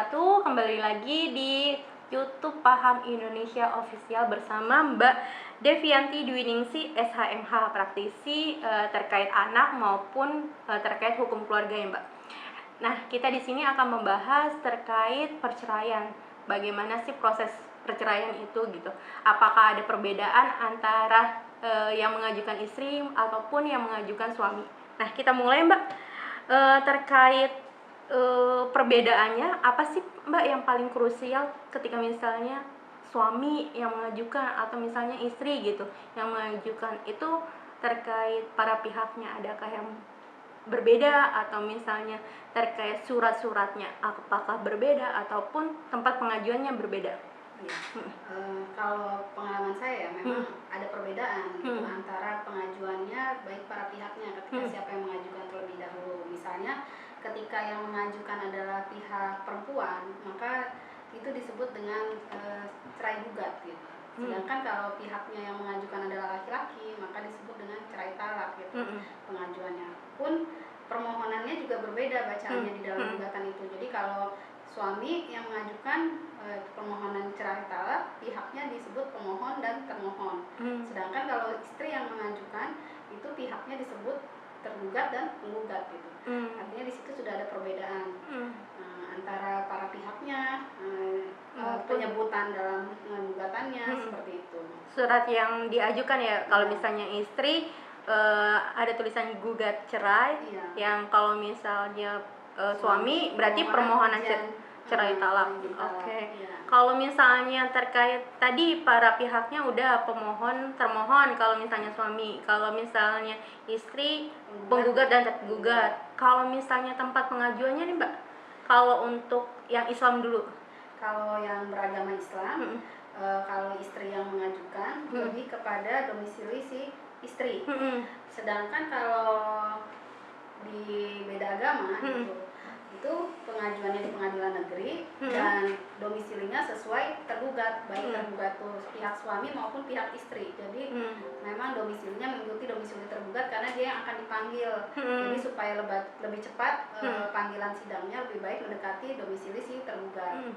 wabarakatuh. Kembali lagi di YouTube Paham Indonesia Official bersama Mbak Devianti Dwiningsih, SHMH, praktisi terkait anak maupun terkait hukum keluarga ya Mbak. Nah, kita di sini akan membahas terkait perceraian. Bagaimana sih proses perceraian itu gitu? Apakah ada perbedaan antara yang mengajukan istri ataupun yang mengajukan suami? Nah, kita mulai Mbak. Terkait perbedaannya apa sih Mbak yang paling krusial ketika misalnya suami yang mengajukan atau misalnya istri gitu yang mengajukan, itu terkait para pihaknya adakah yang berbeda atau misalnya terkait surat-suratnya apakah berbeda ataupun tempat pengajuannya berbeda? Ya. Kalau pengalaman saya memang ada perbedaan gitu antara pengajuannya baik para pihaknya ketika siapa yang mengajukan terlebih dahulu. Misalnya ketika yang mengajukan adalah pihak perempuan, maka itu disebut dengan cerai gugat gitu. Sedangkan kalau pihaknya yang mengajukan adalah laki-laki, maka disebut dengan cerai talak gitu. Pengajuannya pun permohonannya juga berbeda bacaannya di dalam gugatan itu. Jadi kalau suami yang mengajukan permohonan cerai talak, pihaknya disebut pemohon dan termohon. Sedangkan kalau istri yang mengajukan, itu pihaknya disebut tergugat dan penggugat gitu. Artinya di situ sudah ada perbedaan antara para pihaknya, penyebutan dalam gugatannya seperti itu. Surat yang diajukan ya, kalau misalnya istri ada tulisan gugat cerai, yang kalau misalnya suami berarti permohonan cerai talak. Oke. Kalau misalnya terkait tadi para pihaknya udah pemohon termohon kalau misalnya suami, kalau misalnya istri penggugat dan tergugat. Kalau misalnya tempat pengajuannya nih Mbak, kalau untuk yang Islam dulu. Kalau yang beragama Islam, kalau istri yang mengajukan lebih kepada domisili si istri. Sedangkan kalau di beda agama itu pengajuannya di pengadilan negeri dan domisilinya sesuai tergugat, baik tergugat tuh pihak suami maupun pihak istri. Jadi memang domisilinya mengikuti domisili tergugat karena dia yang akan dipanggil. Jadi supaya lebih cepat panggilan sidangnya lebih baik mendekati domisili si tergugat.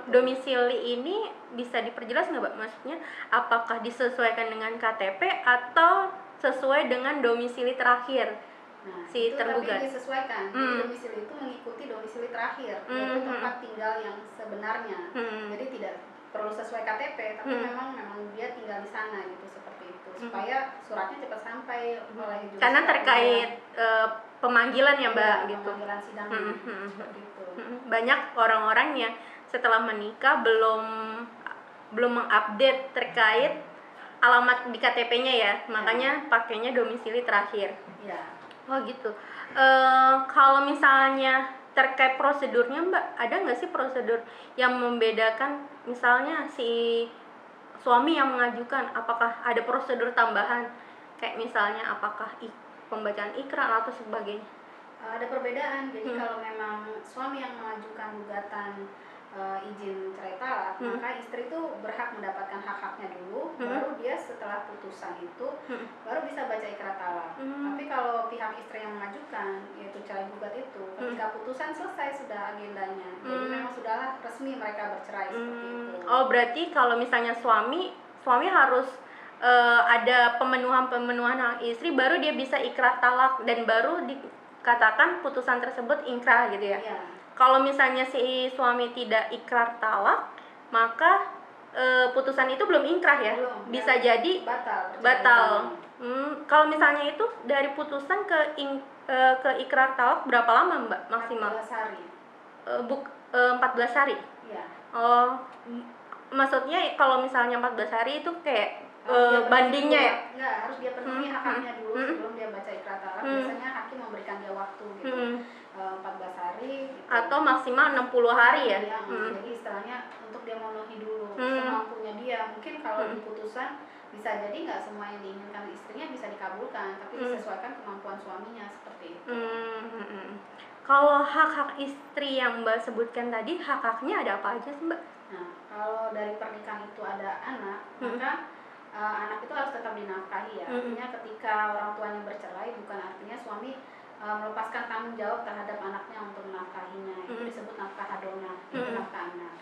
Domisili ini bisa diperjelas nggak Mbak? Maksudnya apakah disesuaikan dengan KTP atau sesuai dengan domisili terakhir? Nah, si itu tergugat. tapi disesuaikan. Jadi domisili itu mengikuti domisili terakhir, yaitu tempat tinggal yang sebenarnya. Jadi tidak perlu sesuai KTP, tapi memang dia tinggal di sana gitu, seperti itu. Supaya suratnya cepat sampai oleh judisial. Karena terkait pemanggilan ya Mbak gitu. Pemanggilan sidangnya seperti itu. Banyak orang-orang yang setelah menikah belum mengupdate terkait alamat di KTP-nya ya, makanya pakainya domisili terakhir. Iya. Oh gitu. Kalau misalnya terkait prosedurnya Mbak, ada nggak sih prosedur yang membedakan misalnya si suami yang mengajukan, apakah ada prosedur tambahan kayak misalnya apakah pembacaan ikrar atau sebagainya? Ada perbedaan. Jadi kalau memang suami yang mengajukan gugatan izin cerai talak, maka istri itu berhak mendapatkan hak-haknya dulu, baru dia setelah putusan itu baru bisa baca ikrar talak. Tapi kalau pihak istri yang mengajukan, yaitu cerai gugat itu, ketika putusan selesai sudah agendanya, jadi memang sudahlah resmi mereka bercerai seperti itu. Oh, berarti kalau misalnya suami harus ada pemenuhan hak istri, baru dia bisa ikrar talak dan baru dikatakan putusan tersebut ingkrah gitu ya? Iya. Kalau misalnya si suami tidak ikrar talak, maka putusan itu belum ingkrah ya? Belum, bisa jadi batal. Kalau misalnya itu dari putusan ke ikrar talak berapa lama Mbak maksimal? 14 hari. 14 hari? Iya. Oh, maksudnya kalau misalnya 14 hari itu kayak bandingnya ya? Enggak, harus dia penuhi hak-haknya dulu sebelum dia baca ikrar talak. Biasanya hakim memberikan dia waktu gitu. 14 hari gitu. Atau maksimal 60 hari ya? Jadi istilahnya untuk dia memenuhi dulu semampunya dia. Mungkin kalau di putusan bisa jadi nggak semua yang diinginkan istrinya bisa dikabulkan, tapi disesuaikan kemampuan suaminya seperti itu. Kalau hak-hak istri yang Mbak sebutkan tadi, hak-haknya ada apa aja sih Mbak? Nah, kalau dari pernikahan itu ada anak, maka anak itu harus tetap dinafkahi ya. Artinya ketika orang tuanya bercerai, bukan artinya suami melepaskan tanggung jawab terhadap anaknya untuk menafkahinya. Itu disebut nafkah hadonah, itu nafkah anak.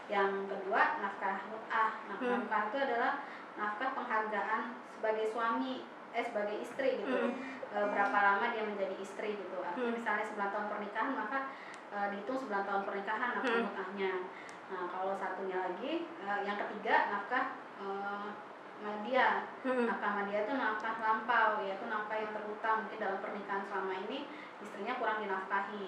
Yang kedua, nafkah mut'ah. Nafkah itu adalah nafkah penghargaan sebagai suami, sebagai istri gitu. Berapa lama dia menjadi istri gitu. Artinya misalnya 9 tahun pernikahan, maka dihitung 9 tahun pernikahan nafkah mut'ahnya. Nah, kalau satunya lagi, yang ketiga, nafkah madiyah. Nafkah madiyah itu nafkah lampau, yaitu nafkah yang terutang mungkin dalam pernikahan selama ini istrinya kurang dinafkahi.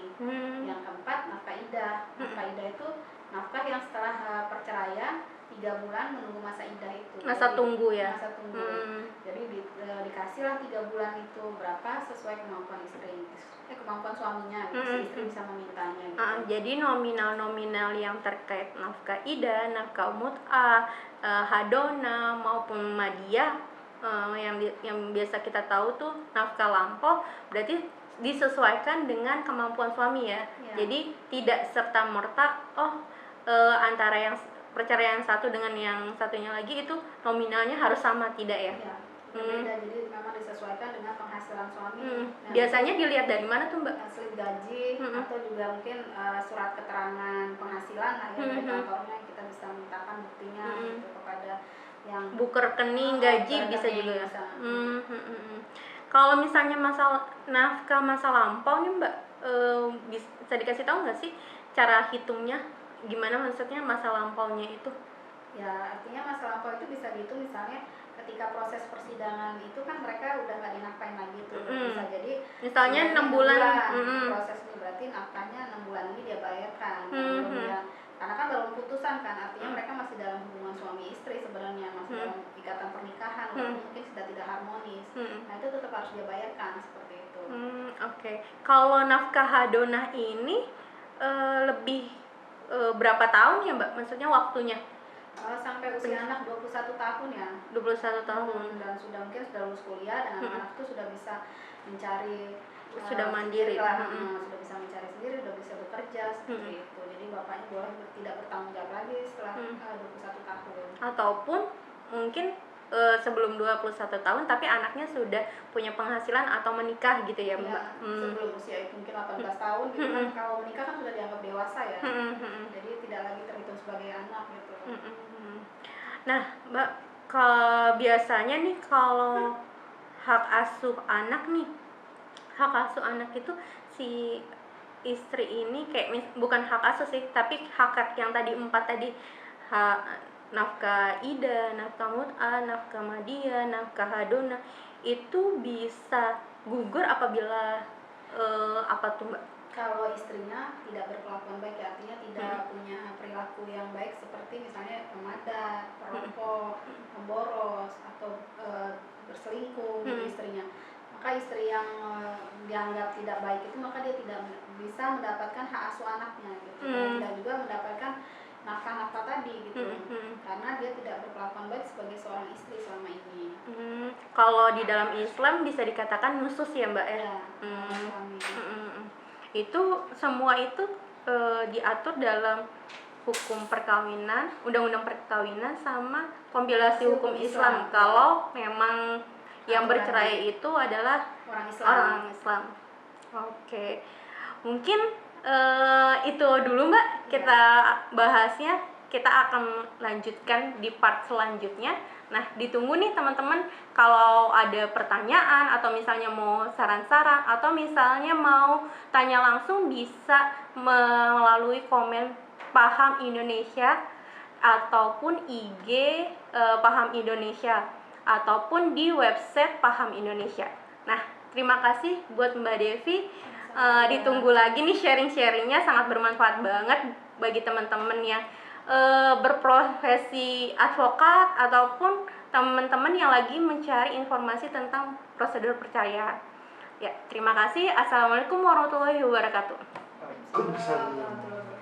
Yang keempat, nafkah idah. Nafkah idah itu nafkah yang setelah perceraian 3 bulan menunggu masa idah itu. Masa tunggu ya. Masa tunggu. Jadi dikasihlah 3 bulan itu berapa sesuai kemampuan istri, kemampuan suaminya. Istri bisa memintanya. Gitu. Jadi nominal-nominal yang terkait nafkah idah, nafkah mut'ah, hadona maupun madiyah, yang biasa kita tahu tuh nafkah lampau, berarti disesuaikan dengan kemampuan suami ya. Jadi tidak serta merta antara yang perceraian satu dengan yang satunya lagi itu nominalnya harus sama, tidak ya? Berbeda, jadi memang disesuaikan dengan penghasilan suami. Biasanya dilihat dari mana tuh Mbak? Slip gaji atau juga mungkin surat keterangan penghasilan dari kantornya, kita bisa mintakan buktinya gitu kepada yang buku rekening gaji bisa juga ya. Kalau misalnya nafkah masa lampau nih Mbak, bisa dikasih tahu nggak sih cara hitungnya? Gimana maksudnya masa lampaunya itu? Ya, artinya masa lampau itu bisa dihitung misalnya ketika proses persidangan itu kan mereka udah nggak dinafkahin lagi tuh. Bisa jadi misalnya 6 bulan prosesnya, berarti nafkahnya 6 bulan ini dia bayarkan. Karena kan belum putusan kan, artinya mereka masih dalam hubungan suami istri sebenarnya, masih dalam ikatan pernikahan, mungkin sudah tidak harmonis. Nah, itu tetap harus dia bayarkan seperti itu. Oke. Kalau nafkah hadonah ini lebih berapa tahun ya Mbak? Maksudnya waktunya? Sampai usia anak 21 tahun ya. 21 tahun. Dan mungkin sudah lulus kuliah dan anak-anak itu sudah bisa mencari, sudah mandiri lah, sudah bisa mencari sendiri, sudah bisa bekerja seperti itu. Jadi bapaknya boleh tidak bertanggung jawab lagi setelah 21 tahun. Ataupun mungkin sebelum 21 tahun tapi anaknya sudah punya penghasilan atau menikah gitu ya Mbak. Sebelum usia itu mungkin 18 tahun gitu kan, kalau menikah kan sudah dianggap dewasa ya. Jadi tidak lagi terhitung sebagai anak gitu. Nah Mbak, biasanya nih kalau hak asuh anak itu si istri ini kayak bukan hak asuh sih, tapi hak yang tadi 4 tadi, nafkah idah, nafkah mut'ah, nafkah madiyah, nafkah hadonah, itu bisa gugur apabila apa tuh Mbak? Kalau istrinya tidak berkelakuan baik, artinya tidak punya perilaku yang baik seperti misalnya pemadat, perokok, pemboros, atau berselingkuh dengan istrinya, maka istri yang dianggap tidak baik itu, maka dia tidak bisa mendapatkan hak asuh anaknya gitu. Dan tidak juga mendapatkan nafkah-nafkah tadi gitu. Karena dia tidak berkelakuan baik sebagai seorang istri selama ini. Kalau di dalam Islam bisa dikatakan nusus ya Mbak ya? Itu semua itu diatur dalam hukum perkawinan, undang-undang perkawinan sama kompilasi hukum Islam. Kalau memang yang bercerai itu adalah orang Islam. Oke. Mungkin itu dulu Mbak kita bahasnya. Kita akan lanjutkan di part selanjutnya. Nah, ditunggu nih teman-teman, kalau ada pertanyaan atau misalnya mau saran-saran atau misalnya mau tanya langsung, bisa melalui komen Paham Indonesia ataupun IG Paham Indonesia ataupun di website Paham Indonesia. Nah, terima kasih buat Mbak Devi. Ditunggu lagi nih sharing-sharingnya, sangat bermanfaat banget bagi teman-teman yang berprofesi advokat ataupun teman-teman yang lagi mencari informasi tentang prosedur perceraian. Ya, terima kasih. Assalamualaikum warahmatullahi wabarakatuh. Waalaikumsalam.